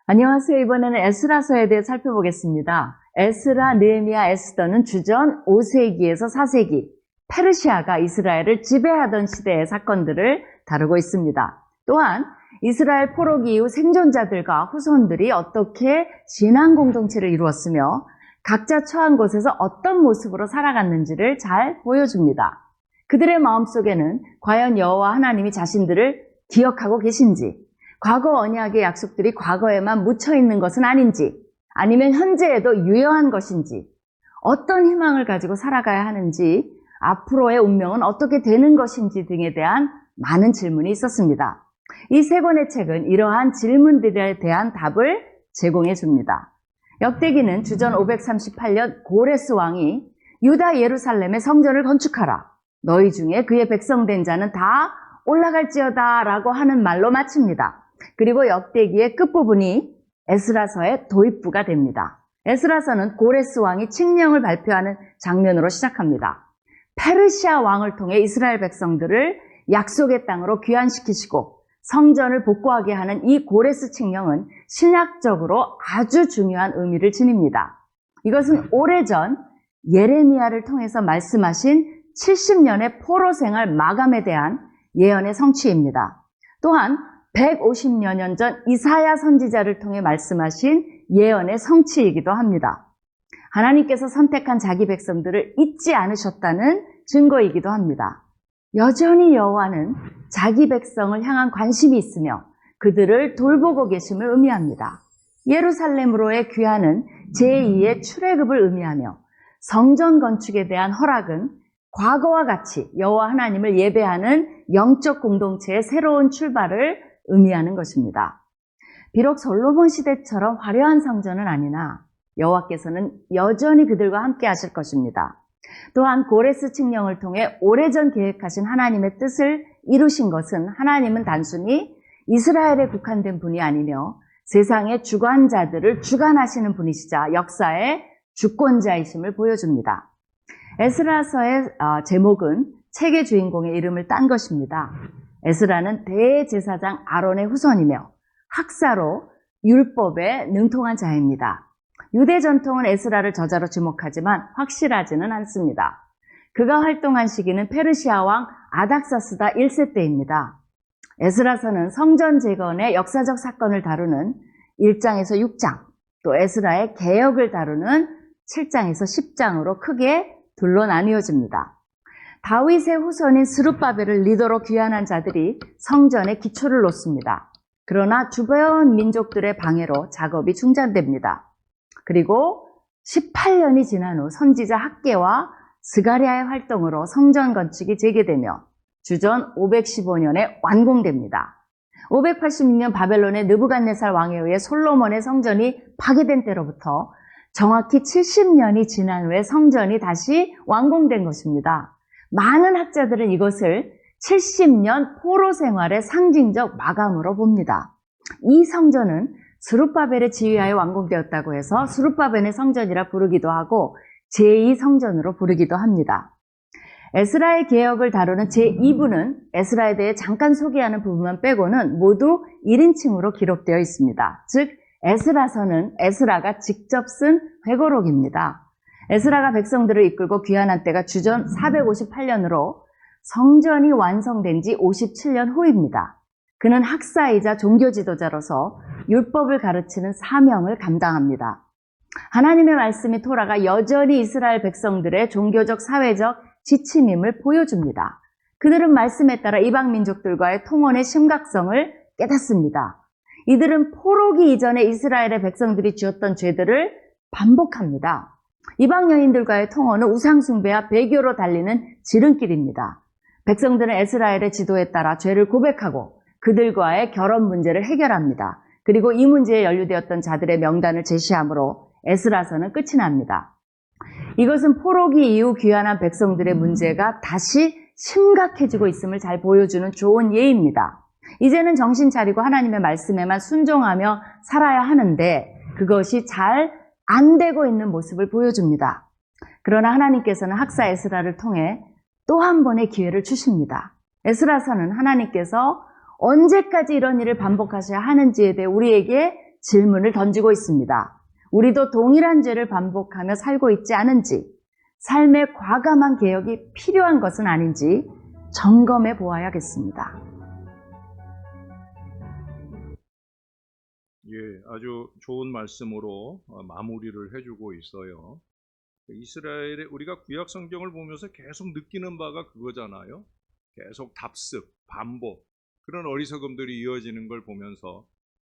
안녕하세요. 이번에는 에스라서에 대해 살펴보겠습니다. 에스라, 느헤미야, 에스더는 주전 5세기에서 4세기 페르시아가 이스라엘을 지배하던 시대의 사건들을 다루고 있습니다. 또한 이스라엘 포로기 이후 생존자들과 후손들이 어떻게 신앙 공동체를 이루었으며 각자 처한 곳에서 어떤 모습으로 살아갔는지를 잘 보여줍니다. 그들의 마음속에는 과연 여호와 하나님이 자신들을 기억하고 계신지, 과거 언약의 약속들이 과거에만 묻혀있는 것은 아닌지, 아니면 현재에도 유효한 것인지, 어떤 희망을 가지고 살아가야 하는지, 앞으로의 운명은 어떻게 되는 것인지 등에 대한 많은 질문이 있었습니다. 이 세 권의 책은 이러한 질문들에 대한 답을 제공해 줍니다. 역대기는 주전 538년 고레스 왕이 유다 예루살렘의 성전을 건축하라. 너희 중에 그의 백성된 자는 다 올라갈지어다 라고 하는 말로 마칩니다. 그리고 역대기의 끝부분이 에스라서의 도입부가 됩니다. 에스라서는 고레스 왕이 칙령을 발표하는 장면으로 시작합니다. 페르시아 왕을 통해 이스라엘 백성들을 약속의 땅으로 귀환시키시고 성전을 복구하게 하는 이 고레스 칙령은 신약적으로 아주 중요한 의미를 지닙니다. 이것은 오래전 예레미야를 통해서 말씀하신 70년의 포로 생활 마감에 대한 예언의 성취입니다. 또한 150여 년 전 이사야 선지자를 통해 말씀하신 예언의 성취이기도 합니다. 하나님께서 선택한 자기 백성들을 잊지 않으셨다는 증거이기도 합니다. 여전히 여호와는 자기 백성을 향한 관심이 있으며 그들을 돌보고 계심을 의미합니다. 예루살렘으로의 귀환은 제2의 출애굽을 의미하며 성전 건축에 대한 허락은 과거와 같이 여호와 하나님을 예배하는 영적 공동체의 새로운 출발을 의미하는 것입니다. 비록 솔로몬 시대처럼 화려한 성전은 아니나 여호와께서는 여전히 그들과 함께 하실 것입니다. 또한 고레스 칙령을 통해 오래전 계획하신 하나님의 뜻을 이루신 것은 하나님은 단순히 이스라엘에 국한된 분이 아니며 세상의 주관자들을 주관하시는 분이시자 역사의 주권자이심을 보여줍니다. 에스라서의 제목은 책의 주인공의 이름을 딴 것입니다. 에스라는 대제사장 아론의 후손이며 학사로 율법에 능통한 자입니다. 유대 전통은 에스라를 저자로 주목하지만 확실하지는 않습니다. 그가 활동한 시기는 페르시아 왕 아닥사스다 1세 때입니다. 에스라서는 성전 재건의 역사적 사건을 다루는 1장에서 6장, 또 에스라의 개혁을 다루는 7장에서 10장으로 크게 둘로 나뉘어집니다. 다윗의 후손인 스룹바벨을 리더로 귀환한 자들이 성전의 기초를 놓습니다. 그러나 주변 민족들의 방해로 작업이 중단됩니다. 그리고 18년이 지난 후 선지자 학개와 스가랴의 활동으로 성전 건축이 재개되며 주전 515년에 완공됩니다. 586년 바벨론의 느부갓네살 왕에 의해 솔로몬의 성전이 파괴된 때로부터 정확히 70년이 지난 후에 성전이 다시 완공된 것입니다. 많은 학자들은 이것을 70년 포로 생활의 상징적 마감으로 봅니다. 이 성전은 스룹바벨의 지휘하에 완공되었다고 해서 스룹바벨의 성전이라 부르기도 하고 제2성전으로 부르기도 합니다. 에스라의 개혁을 다루는 제2부는 에스라에 대해 잠깐 소개하는 부분만 빼고는 모두 1인칭으로 기록되어 있습니다. 즉 에스라서는 에스라가 직접 쓴 회고록입니다. 에스라가 백성들을 이끌고 귀환한 때가 주전 458년으로 성전이 완성된 지 57년 후입니다. 그는 학사이자 종교 지도자로서 율법을 가르치는 사명을 감당합니다. 하나님의 말씀이 토라가 여전히 이스라엘 백성들의 종교적, 사회적 지침임을 보여줍니다. 그들은 말씀에 따라 이방 민족들과의 통혼의 심각성을 깨닫습니다. 이들은 포로기 이전에 이스라엘의 백성들이 지었던 죄들을 반복합니다. 이방 여인들과의 통혼은 우상숭배와 배교로 달리는 지름길입니다. 백성들은 에스라엘의 지도에 따라 죄를 고백하고 그들과의 결혼 문제를 해결합니다. 그리고 이 문제에 연루되었던 자들의 명단을 제시함으로 에스라서는 끝이 납니다. 이것은 포로기 이후 귀환한 백성들의 문제가 다시 심각해지고 있음을 잘 보여주는 좋은 예입니다. 이제는 정신 차리고 하나님의 말씀에만 순종하며 살아야 하는데 그것이 잘 안 되고 있는 모습을 보여줍니다. 그러나 하나님께서는 학사 에스라를 통해 또 한 번의 기회를 주십니다. 에스라서는 하나님께서 언제까지 이런 일을 반복하셔야 하는지에 대해 우리에게 질문을 던지고 있습니다. 우리도 동일한 죄를 반복하며 살고 있지 않은지, 삶의 과감한 개혁이 필요한 것은 아닌지 점검해 보아야겠습니다. 예, 아주 좋은 말씀으로 마무리를 해주고 있어요. 이스라엘의 우리가 구약 성경을 보면서 계속 느끼는 바가 그거잖아요. 계속 답습, 반복, 그런 어리석음들이 이어지는 걸 보면서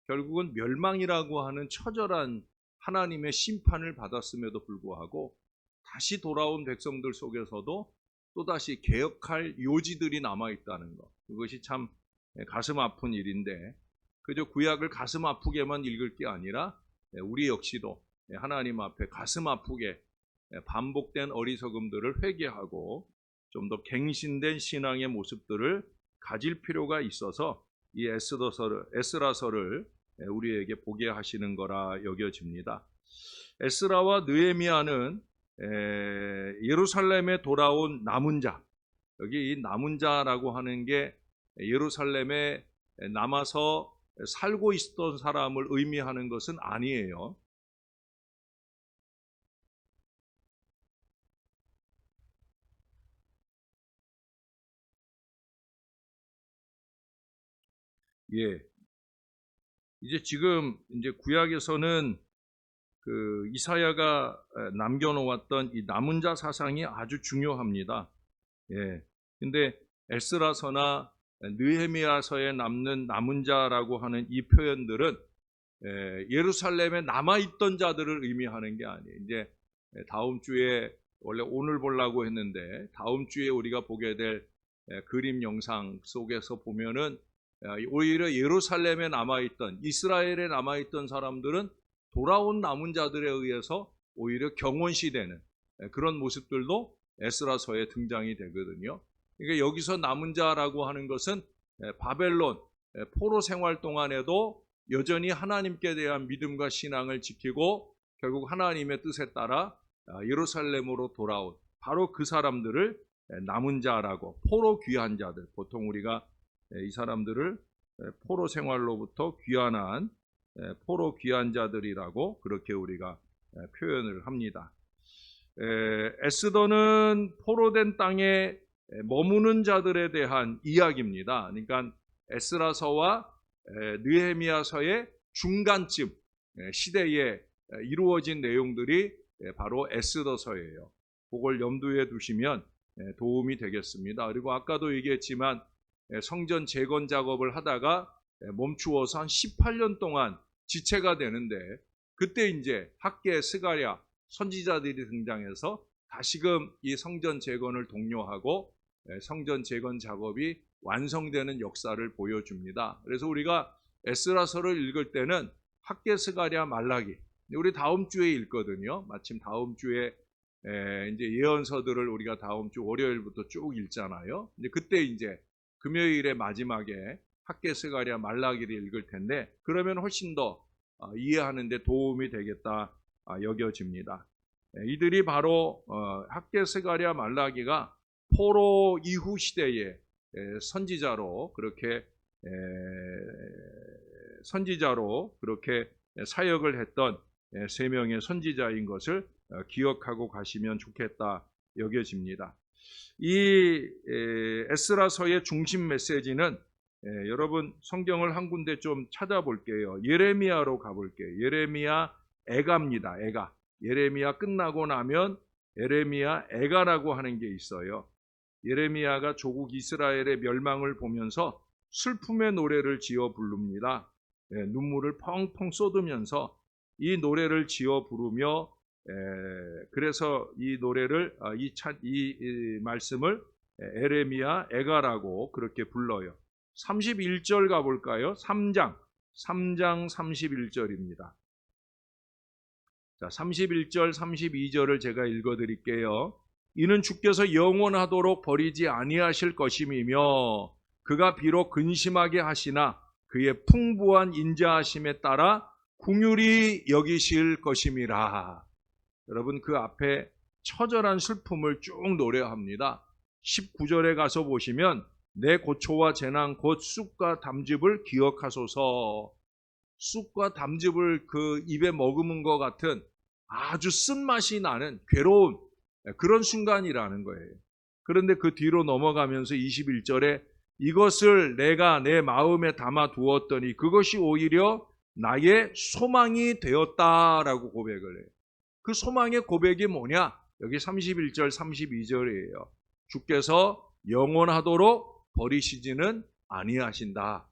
결국은 멸망이라고 하는 처절한 하나님의 심판을 받았음에도 불구하고 다시 돌아온 백성들 속에서도 또다시 개혁할 요지들이 남아있다는 것, 그것이 참 가슴 아픈 일인데, 그저 구약을 가슴 아프게만 읽을 게 아니라 우리 역시도 하나님 앞에 가슴 아프게 반복된 어리석음들을 회개하고 좀 더 갱신된 신앙의 모습들을 가질 필요가 있어서 이 에스라서를 우리에게 보게 하시는 거라 여겨집니다. 에스라와 느헤미야는 예루살렘에 돌아온 남은 자, 여기 이 남은 자라고 하는 게 예루살렘에 남아서 살고 있었던 사람을 의미하는 것은 아니에요. 예. 이제 지금 이제 구약에서는 그 이사야가 남겨놓았던 이 남은 자 사상이 아주 중요합니다. 예. 근데 에스라서나 느헤미야서에 남는 남은 자라고 하는 이 표현들은 예루살렘에 남아있던 자들을 의미하는 게 아니에요. 이제 다음 주에 원래 오늘 보려고 했는데 다음 주에 우리가 보게 될 그림 영상 속에서 보면은 오히려 예루살렘에 남아있던, 이스라엘에 남아있던 사람들은 돌아온 남은 자들에 의해서 오히려 경원시되는 그런 모습들도 에스라서에 등장이 되거든요. 그러니까 여기서 남은 자라고 하는 것은 바벨론 포로 생활 동안에도 여전히 하나님께 대한 믿음과 신앙을 지키고 결국 하나님의 뜻에 따라 예루살렘으로 돌아온 바로 그 사람들을 남은 자라고, 포로 귀한 자들, 보통 우리가 이 사람들을 포로 생활로부터 귀환한 포로 귀한 자들이라고 그렇게 우리가 표현을 합니다. 에스더는 포로된 땅에 머무는 자들에 대한 이야기입니다. 그러니까 에스라서와 느헤미야서의 중간쯤 시대에 이루어진 내용들이 바로 에스더서예요. 그걸 염두에 두시면 도움이 되겠습니다. 그리고 아까도 얘기했지만 성전 재건 작업을 하다가 멈추어서 한 18년 동안 지체가 되는데, 그때 이제 학계 스가랴 선지자들이 등장해서 다시금 이 성전 재건을 독려하고 성전 재건 작업이 완성되는 역사를 보여줍니다. 그래서 우리가 에스라서를 읽을 때는 학계 스가랴 말라기, 우리 다음 주에 읽거든요. 마침 다음 주에 이제 예언서들을 우리가 다음 주 월요일부터 쭉 읽잖아요. 이제 그때 이제 금요일의 마지막에 학계 스가랴 말라기를 읽을 텐데, 그러면 훨씬 더 이해하는 데 도움이 되겠다 여겨집니다. 이들이 바로 학계 스가랴 말라기가 포로 이후 시대의 선지자로 그렇게 사역을 했던 세 명의 선지자인 것을 기억하고 가시면 좋겠다 여겨집니다. 이 에스라서의 중심 메시지는 여러분 성경을 한 군데 좀 찾아볼게요. 예레미야로 가볼게요. 예레미야 애가입니다. 애가. 예레미야 끝나고 나면 예레미야 애가라고 하는 게 있어요. 예레미야가 조국 이스라엘의 멸망을 보면서 슬픔의 노래를 지어 부릅니다. 눈물을 펑펑 쏟으면서 이 노래를 지어 부르며, 그래서 이 노래를 이 말씀을 예레미야 애가라고 그렇게 불러요. 31절 가볼까요? 3장 31절입니다. 자, 31절 32절을 제가 읽어드릴게요. 이는 주께서 영원하도록 버리지 아니하실 것임이며 그가 비록 근심하게 하시나 그의 풍부한 인자하심에 따라 긍휼히 여기실 것임이라. 여러분 그 앞에 처절한 슬픔을 쭉 노래합니다. 19절에 가서 보시면 내 고초와 재난 곧 쑥과 담즙을 기억하소서. 쑥과 담즙을 그 입에 머금은 것 같은 아주 쓴맛이 나는 괴로운 그런 순간이라는 거예요. 그런데 그 뒤로 넘어가면서 21절에 이것을 내가 내 마음에 담아 두었더니 그것이 오히려 나의 소망이 되었다라고 고백을 해요. 그 소망의 고백이 뭐냐? 여기 31절, 32절이에요. 주께서 영원하도록 버리시지는 아니하신다.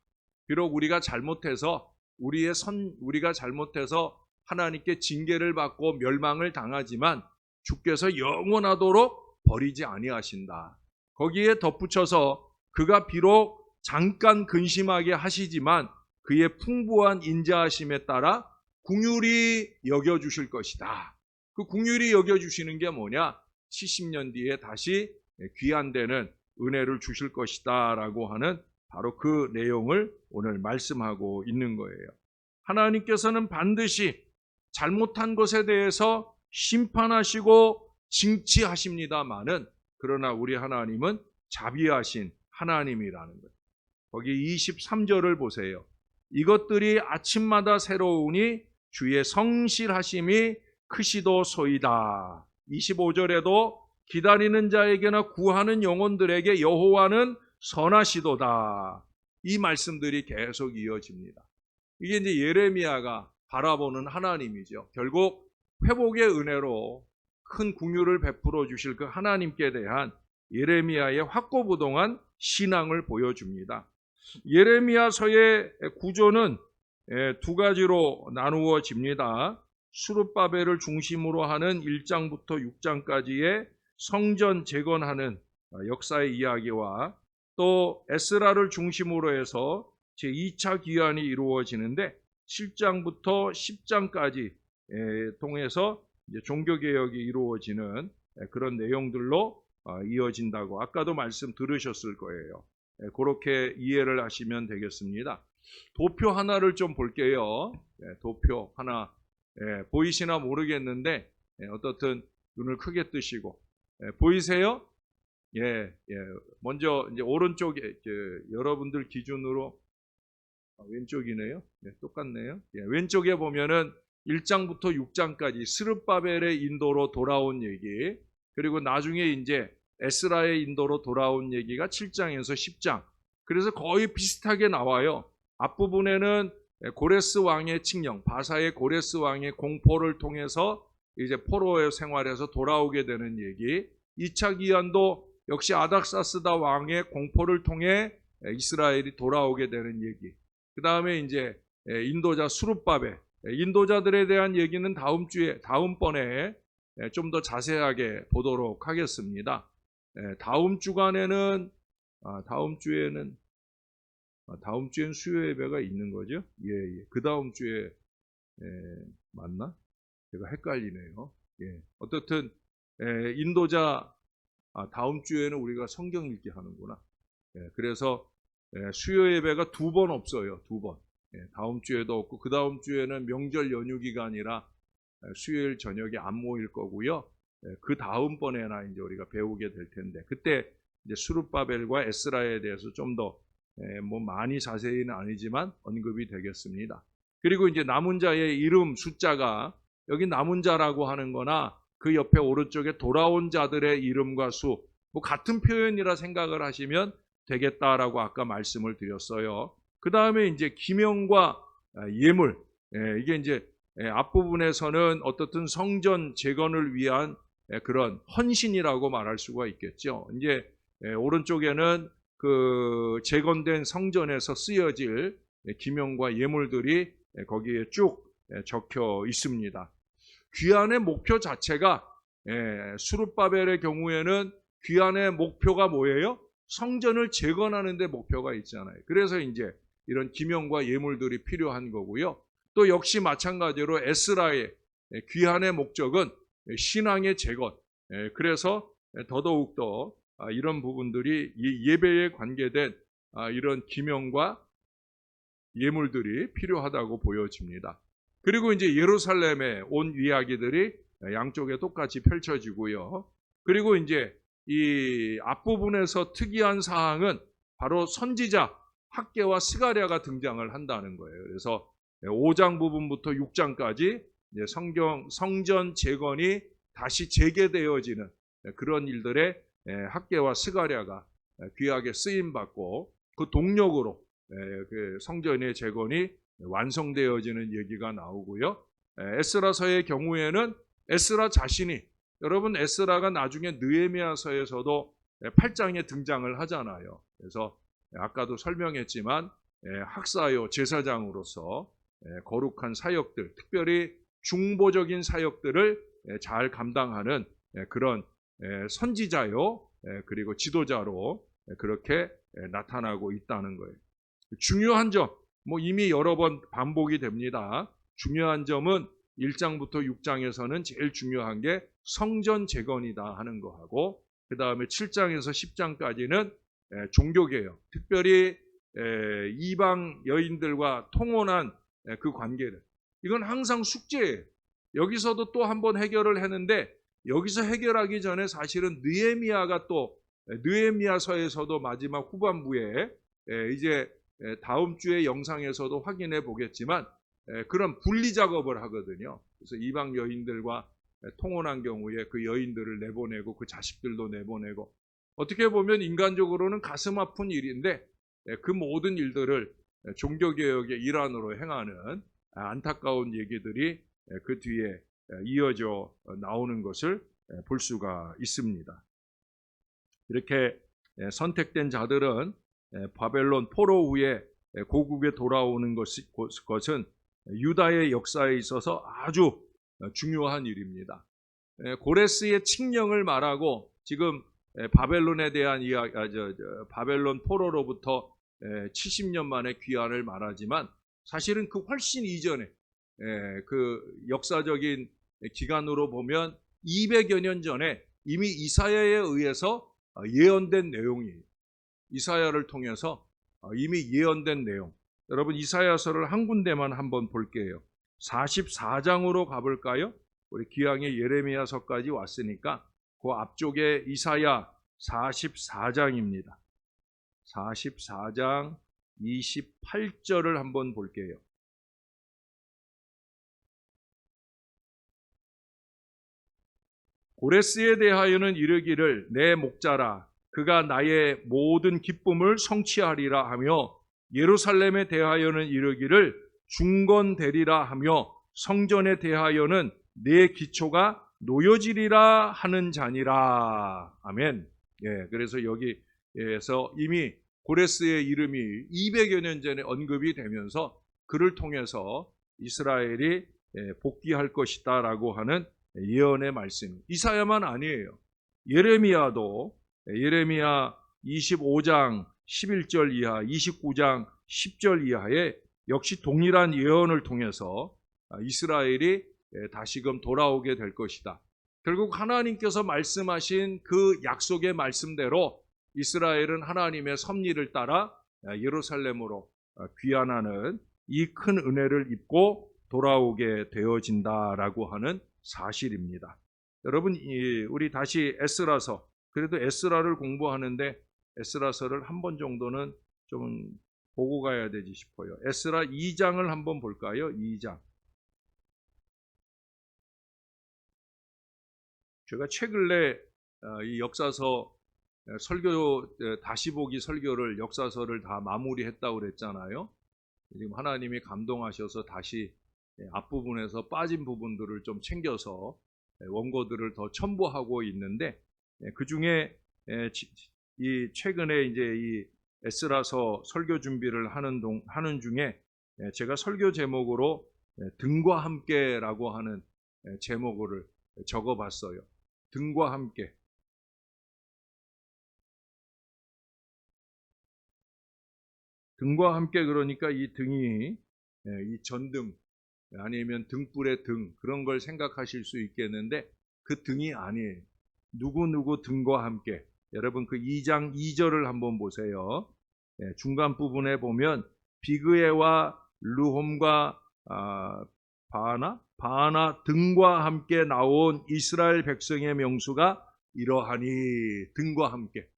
비록 우리가 잘못해서 우리가 잘못해서 하나님께 징계를 받고 멸망을 당하지만 주께서 영원하도록 버리지 아니하신다. 거기에 덧붙여서 그가 비록 잠깐 근심하게 하시지만 그의 풍부한 인자하심에 따라 긍휼히 여겨주실 것이다. 그 긍휼히 여겨주시는 게 뭐냐? 70년 뒤에 다시 귀환되는 은혜를 주실 것이다 라고 하는 바로 그 내용을 오늘 말씀하고 있는 거예요. 하나님께서는 반드시 잘못한 것에 대해서 심판하시고 징치하십니다마는 그러나 우리 하나님은 자비하신 하나님이라는 거예요. 거기 23절을 보세요. 이것들이 아침마다 새로우니 주의 성실하심이 크시도소이다. 25절에도 기다리는 자에게나 구하는 영혼들에게 여호와는 선하시도다. 이 말씀들이 계속 이어집니다. 이게 이제 예레미야가 바라보는 하나님이죠. 결국 회복의 은혜로 큰 긍휼을 베풀어 주실 그 하나님께 대한 예레미야의 확고부동한 신앙을 보여줍니다. 예레미야서의 구조는 두 가지로 나누어집니다. 수룹바벨을 중심으로 하는 1장부터 6장까지의 성전 재건하는 역사의 이야기와 또 에스라를 중심으로 해서 제2차 귀환이 이루어지는데 7장부터 10장까지 통해서 이제 종교개혁이 이루어지는 그런 내용들로 이어진다고 아까도 말씀 들으셨을 거예요. 그렇게 이해를 하시면 되겠습니다. 도표 하나를 좀 볼게요. 도표 하나 보이시나 모르겠는데 어떻든 눈을 크게 뜨시고 보이세요? 먼저 이제 오른쪽에 여러분들 기준으로 왼쪽이네요. 똑같네요. 왼쪽에 보면은 1장부터 6장까지 스룹바벨의 인도로 돌아온 얘기, 그리고 나중에 이제 에스라의 인도로 돌아온 얘기가 7장에서 10장. 그래서 거의 비슷하게 나와요. 앞부분에는 고레스 왕의 칙령, 바사의 고레스 왕의 공포를 통해서 이제 포로의 생활에서 돌아오게 되는 얘기. 2차 기한도 역시 아닥사스다 왕의 공포를 통해 이스라엘이 돌아오게 되는 얘기. 그 다음에 이제 인도자 수룹바벨, 인도자들에 대한 얘기는 다음번에 좀 더 자세하게 보도록 하겠습니다. 다음 주간에는 다음 주에는 수요 예배가 있는 거죠? 예. 그 다음 주에 맞나? 제가 헷갈리네요. 예. 어떻든 인도자 다음 주에는 우리가 성경 읽기 하는구나. 그래서 수요 예배가 2번 없어요. 2번. 다음 주에도 없고 그 다음 주에는 명절 연휴 기간이라 수요일 저녁에 안 모일 거고요. 그 다음번에나 이제 우리가 배우게 될 텐데 그때 이제 수룹바벨과 에스라에 대해서 좀 더 뭐 많이 자세히는 아니지만 언급이 되겠습니다. 그리고 이제 남은 자의 이름 숫자가 여기 남은 자라고 하는 거나 그 옆에 오른쪽에 돌아온 자들의 이름과 수 뭐 같은 표현이라 생각을 하시면 되겠다라고 아까 말씀을 드렸어요. 그 다음에 이제 기명과 예물, 이게 이제 앞부분에서는 어떻든 성전 재건을 위한 그런 헌신이라고 말할 수가 있겠죠. 이제 오른쪽에는 그 재건된 성전에서 쓰여질 기명과 예물들이 거기에 쭉 적혀 있습니다. 귀환의 목표 자체가 수룹바벨의 경우에는 귀환의 목표가 뭐예요? 성전을 재건하는 데 목표가 있잖아요. 그래서 이제 이런 기명과 예물들이 필요한 거고요. 또 역시 마찬가지로 에스라의 귀환의 목적은 신앙의 재건. 그래서 더더욱더 이런 부분들이 예배에 관계된 이런 기명과 예물들이 필요하다고 보여집니다. 그리고 이제 예루살렘에 온 이야기들이 양쪽에 똑같이 펼쳐지고요. 그리고 이제 이 앞부분에서 특이한 사항은 바로 선지자 학개와 스가랴가 등장을 한다는 거예요. 그래서 5장 부분부터 6장까지 성전 재건이 다시 재개되어지는 그런 일들에 학개와 스가랴가 귀하게 쓰임 받고 그 동력으로 그 성전의 재건이 완성되어지는 얘기가 나오고요. 에스라서의 경우에는 에스라 자신이, 여러분 에스라가 나중에 느헤미야서에서도 8장에 등장을 하잖아요. 그래서 아까도 설명했지만 학사요 제사장으로서 거룩한 사역들, 특별히 중보적인 사역들을 잘 감당하는 그런 선지자요 그리고 지도자로 그렇게 나타나고 있다는 거예요. 중요한 점, 이미 여러 번 반복이 됩니다. 중요한 점은 1장부터 6장에서는 제일 중요한 게 성전 재건이다 하는 거하고, 그 다음에 7장에서 10장까지는 종교개혁, 특별히 이방 여인들과 통혼한 그 관계를, 이건 항상 숙제예요. 여기서도 또 한 번 해결을 했는데, 여기서 해결하기 전에 사실은 느헤미야가 또 느헤미야서에서도 마지막 후반부에 이제 다음 주의 영상에서도 확인해 보겠지만 그런 분리 작업을 하거든요. 그래서 이방 여인들과 통혼한 경우에 그 여인들을 내보내고 그 자식들도 내보내고, 어떻게 보면 인간적으로는 가슴 아픈 일인데 그 모든 일들을 종교개혁의 일환으로 행하는 안타까운 얘기들이 그 뒤에 이어져 나오는 것을 볼 수가 있습니다. 이렇게 선택된 자들은 바벨론 포로 후에 고국에 돌아오는 것은 유다의 역사에 있어서 아주 중요한 일입니다. 고레스의 칙령을 말하고 지금 바벨론에 대한 바벨론 포로로부터 70년 만에 귀환을 말하지만, 사실은 그 훨씬 이전에 그 역사적인 기간으로 보면 200여 년 전에 이미 이사야에 의해서 예언된 내용이에요. 이사야를 통해서 이미 예언된 내용. 여러분 이사야서를 한 군데만 한번 볼게요. 44장으로 가볼까요? 우리 기왕에 예레미야서까지 왔으니까 그 앞쪽에 이사야 44장입니다. 44장 28절을 한번 볼게요. 고레스에 대하여는 이르기를 내 목자라, 그가 나의 모든 기쁨을 성취하리라 하며, 예루살렘에 대하여는 이르기를 중건되리라 하며, 성전에 대하여는 내 기초가 놓여지리라 하는 자니라. 아멘. 그래서 여기에서 이미 고레스의 이름이 200여 년 전에 언급이 되면서 그를 통해서 이스라엘이 복귀할 것이다 라고 하는 예언의 말씀. 이사야만 아니에요. 예레미야도 예레미야 25장 11절 이하, 29장 10절 이하에 역시 동일한 예언을 통해서 이스라엘이 다시금 돌아오게 될 것이다. 결국 하나님께서 말씀하신 그 약속의 말씀대로 이스라엘은 하나님의 섭리를 따라 예루살렘으로 귀환하는 이 큰 은혜를 입고 돌아오게 되어진다라고 하는 사실입니다. 여러분, 우리 다시 에스라서, 그래도 에스라를 공부하는데 에스라서를 한 번 정도는 좀 보고 가야 되지 싶어요. 에스라 2장을 한번 볼까요? 2장. 제가 최근에 이 역사서 설교, 다시 보기 설교를, 역사서를 다 마무리했다고 그랬잖아요. 지금 하나님이 감동하셔서 다시 앞부분에서 빠진 부분들을 좀 챙겨서 원고들을 더 첨부하고 있는데, 그 중에 이 최근에 이제 이 에스라서 설교 준비를 하는 중에 제가 설교 제목으로 등과 함께라고 하는 제목을 적어봤어요. 등과 함께. 등과 함께, 그러니까 이 등이 이 전등 아니면 등불의 등, 그런 걸 생각하실 수 있겠는데 그 등이 아니에요. 누구누구 등과 함께. 여러분 그 2장 2절을 한번 보세요. 중간 부분에 보면 비그에와 르홈과 바하나 등과 함께 나온 이스라엘 백성의 명수가 이러하니, 등과 함께.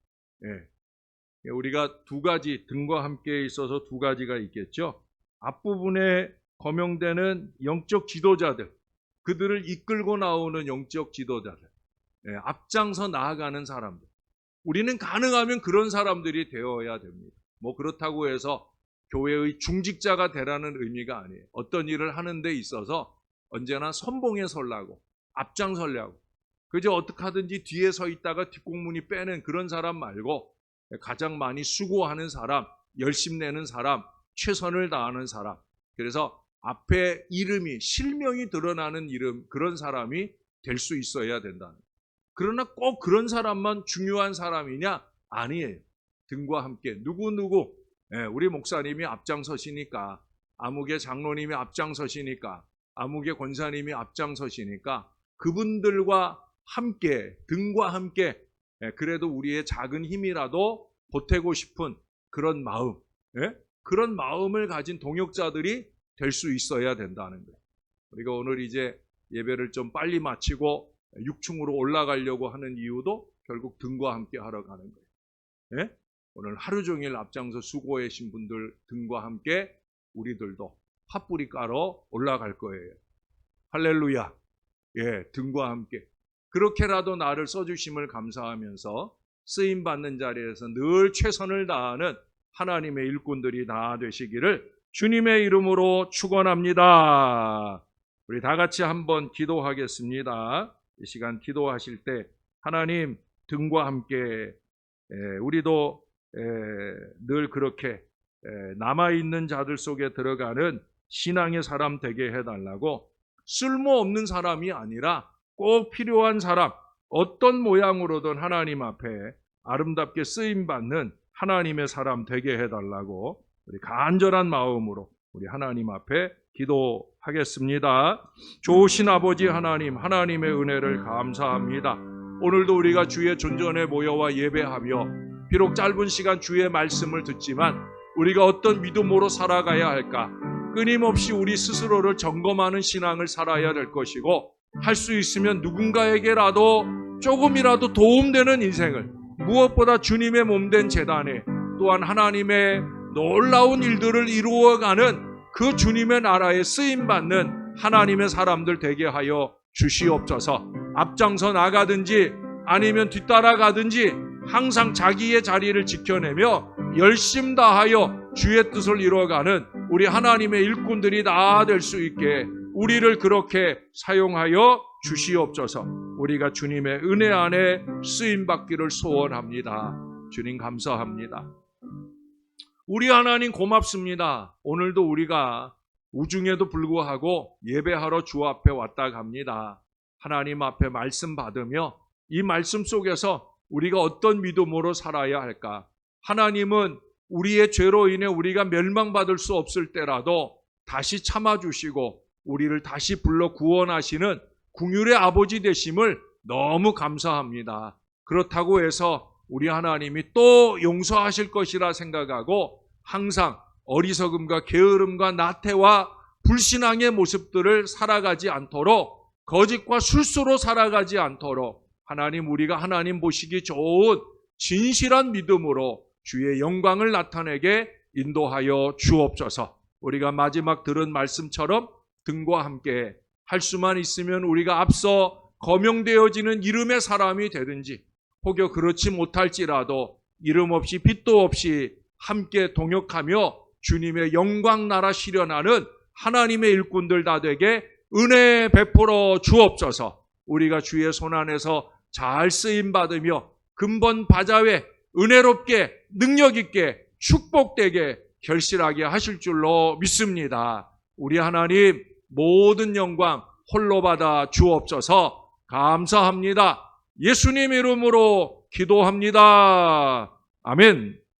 우리가 두 가지, 등과 함께 있어서 두 가지가 있겠죠. 앞부분에 거명되는 영적 지도자들, 그들을 이끌고 나오는 영적 지도자들, 앞장서 나아가는 사람들. 우리는 가능하면 그런 사람들이 되어야 됩니다. 뭐 그렇다고 해서 교회의 중직자가 되라는 의미가 아니에요. 어떤 일을 하는 데 있어서 언제나 선봉에 서려고, 앞장서려고, 그저 어떻게 하든지 뒤에 서 있다가 뒷공문이 빼는 그런 사람 말고 가장 많이 수고하는 사람, 열심 내는 사람, 최선을 다하는 사람, 그래서 앞에 이름이, 실명이 드러나는 이름, 그런 사람이 될 수 있어야 된다는 거예요. 그러나 꼭 그런 사람만 중요한 사람이냐? 아니에요. 등과 함께 누구 우리 목사님이 앞장서시니까, 아무개 장로님이 앞장서시니까, 아무개 권사님이 앞장서시니까 그분들과 함께, 등과 함께 그래도 우리의 작은 힘이라도 보태고 싶은 그런 마음, 그런 마음을 가진 동역자들이 될 수 있어야 된다는 거예요. 우리가 오늘 이제 예배를 좀 빨리 마치고 6층으로 올라가려고 하는 이유도 결국 등과 함께 하러 가는 거예요. 오늘 하루 종일 앞장서 수고하신 분들 등과 함께 우리들도 팥뿌리 깔아 올라갈 거예요. 할렐루야. 등과 함께. 그렇게라도 나를 써주심을 감사하면서 쓰임받는 자리에서 늘 최선을 다하는 하나님의 일꾼들이 다 되시기를 주님의 이름으로 축원합니다. 우리 다 같이 한번 기도하겠습니다. 이 시간 기도하실 때 하나님 등과 함께 우리도 늘 그렇게 남아있는 자들 속에 들어가는 신앙의 사람 되게 해달라고, 쓸모없는 사람이 아니라 꼭 필요한 사람, 어떤 모양으로든 하나님 앞에 아름답게 쓰임받는 하나님의 사람 되게 해달라고 우리 간절한 마음으로 우리 하나님 앞에 기도하겠습니다. 좋으신 아버지 하나님, 하나님의 은혜를 감사합니다. 오늘도 우리가 주의 존전에 모여와 예배하며 비록 짧은 시간 주의 말씀을 듣지만 우리가 어떤 믿음으로 살아가야 할까, 끊임없이 우리 스스로를 점검하는 신앙을 살아야 될 것이고, 할 수 있으면 누군가에게라도 조금이라도 도움되는 인생을, 무엇보다 주님의 몸된 제단에 또한 하나님의 놀라운 일들을 이루어가는 그 주님의 나라에 쓰임받는 하나님의 사람들 되게 하여 주시옵소서. 앞장서 나가든지 아니면 뒤따라가든지 항상 자기의 자리를 지켜내며 열심 다하여 주의 뜻을 이루어가는 우리 하나님의 일꾼들이 다 될 수 있게 우리를 그렇게 사용하여 주시옵소서. 우리가 주님의 은혜 안에 쓰임받기를 소원합니다. 주님 감사합니다. 우리 하나님 고맙습니다. 오늘도 우리가 우중에도 불구하고 예배하러 주 앞에 왔다 갑니다. 하나님 앞에 말씀 받으며 이 말씀 속에서 우리가 어떤 믿음으로 살아야 할까? 하나님은 우리의 죄로 인해 우리가 멸망받을 수 없을 때라도 다시 참아주시고 우리를 다시 불러 구원하시는 긍휼의 아버지 되심을 너무 감사합니다. 그렇다고 해서 우리 하나님이 또 용서하실 것이라 생각하고 항상 어리석음과 게으름과 나태와 불신앙의 모습들을 살아가지 않도록, 거짓과 술수로 살아가지 않도록 하나님, 우리가 하나님 보시기 좋은 진실한 믿음으로 주의 영광을 나타내게 인도하여 주옵소서. 우리가 마지막 들은 말씀처럼 등과 함께 할 수만 있으면 우리가 앞서 거명되어지는 이름의 사람이 되든지, 혹여 그렇지 못할지라도 이름 없이 빛도 없이 함께 동역하며 주님의 영광 나라 실현하는 하나님의 일꾼들 다 되게 은혜 베풀어 주옵소서. 우리가 주의 손안에서 잘 쓰임받으며 근본 바자회 은혜롭게 능력있게 축복되게 결실하게 하실 줄로 믿습니다. 우리 하나님 모든 영광 홀로 받아 주옵소서. 감사합니다. 예수님 이름으로 기도합니다. 아멘.